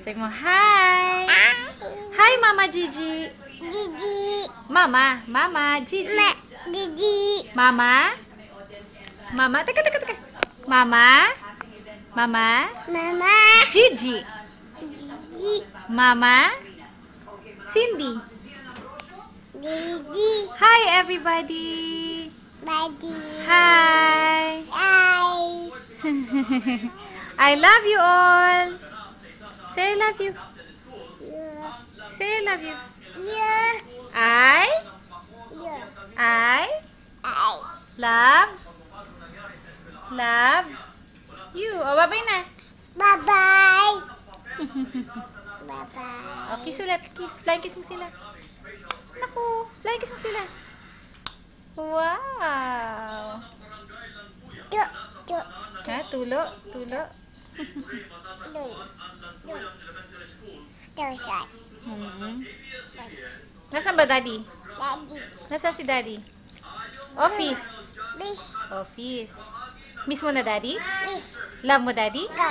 Say mo, hi! Hi, Mama Gigi! Gigi. Mama Gigi! Gigi. Mama? Teka. Mama? Mama. Gigi! Gigi. Mama? Cindy! Gigi. Hi, everybody! Buddy. Hi! Hi. I love you all! Say I love you! Yeah. Say I love you! Yeah. I Yeah. I. love you. O, bye-bye na. Bye-bye. Bye-bye. O, kiss ulit. Kiss. Flying kiss mo sila. Naku, flying kiss mo sila. Wow! Tuk. Tuk. Ha, tulo. Terusan. Nasaan ba, Daddy? Daddy. Nasaan si Daddy? Office. Miss. Miss mo na, Daddy? Miss. Love mo, Daddy? Go.